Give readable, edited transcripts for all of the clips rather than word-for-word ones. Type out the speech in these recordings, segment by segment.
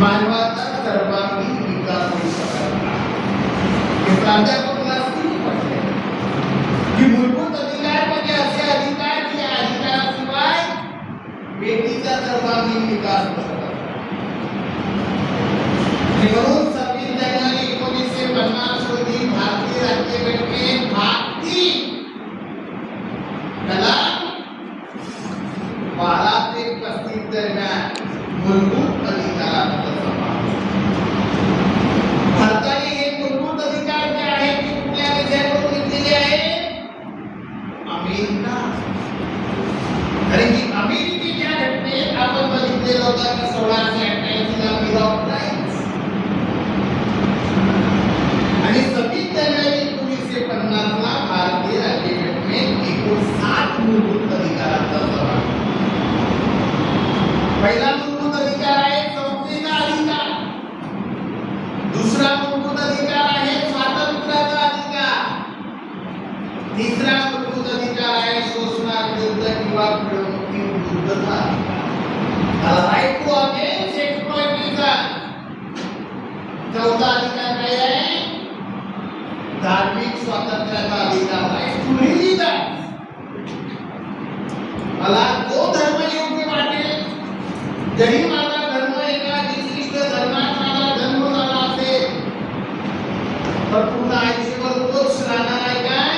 मानवाचा सर्वांगीण विकास होऊ शकत नाही। हे प्राध्यापक नसतील म्हटले की मूलभूत अधिकार म्हणजे असे अधिकार की अधिकाराशिवाय व्यक्तीचा सर्वांगीण विकास होऊ शकत नाही। म्हणून 26 जानेवारी 1950 रोजी भारतीय राज्यघटनेत भारतीय कलम 12 ते 35 दरम्यान मूलभूत अधिकारांचा समावेश। भारताने हे मूलभूत अधिकार जे आहेत ते कुठल्या विषयावर घेतलेले आहेत? अमेरिका। कारण की अमेरिकेच्या घटनेत आपण बघितलेलं होतं की 1688 ला बिल ऑफ राईट्स आणि 26 जानेवारी 1950 ला भारतीय राज्यघटनेत एकूण 7 मूलभूत अधिकारांचा समावेश। पहिला मूलभूत अधिकार आहे संस्थेचा अधिकार, दुसरा मूलभूत अधिकार आहे स्वातंत्र्याचा अधिकार, तिसरा मूलभूत अधिकार आहे शोषणाविरुद्ध किंवा पिळवणुकीविरुद्धचा अधिकार, राईट टू अगेन्स्ट एक्सप्लॉयटेशन। चौथा अधिकार काय आहे? धार्मिक स्वातंत्र्याचा अधिकार, राईट टू रिलीजन। मला जो धर्म योग्य वाटेल, जरी माझा धर्म एका विशिष्ट धर्मात माझा जन्म झाला असेल तर पूर्ण आयुष्यभर तोच राहणार आहे काय?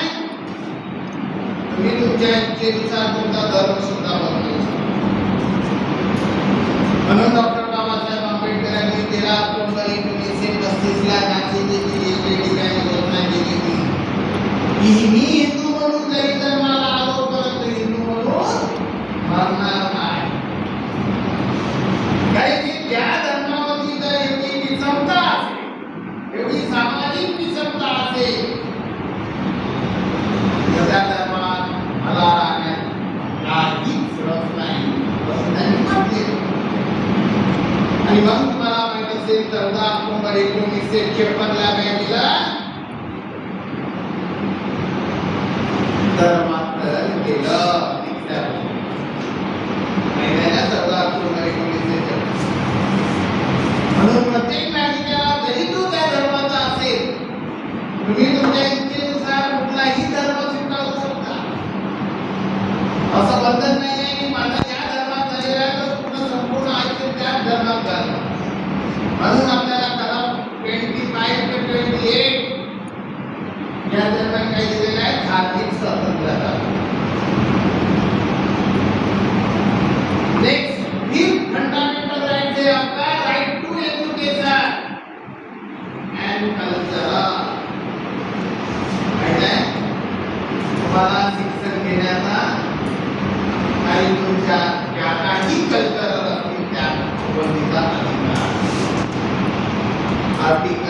तुम्ही तुमच्या इच्छेनुसार तुमचा धर्म सुद्धा बदलू शकता। म्हणून डॉक्टर बाबासाहेब आंबेडकरांनी 13 ऑक्टोबर 1935 ला नाशिक येथील एके ठिकाणी घोषणा केली की मी हिंदू म्हणून जरी धर्माला आलो परंतु हिंदू म्हणून मरणार नाही। कारण की त्या धर्मामध्ये जर एवढी विषमता असेल, एवढी सामाजिक विषमता असेल तर त्या धर्मात मला राहण्यात काहीच रस नाही असं त्यांनी म्हटले। आणि मग तुम्हाला माहिती असेल 14 ऑक्टोबर 1956 ला काय केलं? धर्मांतरण केलं। म्हणून प्रत्येक नागरिकाला जरी तो त्या धर्माचा असेल, तुम्ही तुमच्या इच्छेनुसार कुठलाही धर्म स्वीकारू शकता। असं बंधन नाही आहे की माझा या धर्मात झालेला तर पूर्ण संपूर्ण आयुष्य त्याच धर्मात झालं। म्हणून आपल्याला कलम 25 ते 28 या दरम्यान काही दिलेलं आहे धार्मिक स्वातंत्र्याचा। नेक्स्ट फिफ्थ फंडामेंटल राइट है आपका right to education and culture. तुम्हाला शिक्षण घेण्याचा आणि तुमच्या ज्या काही कल्चरल असतील त्या संबंधीचा अधिकार। आर्टिकल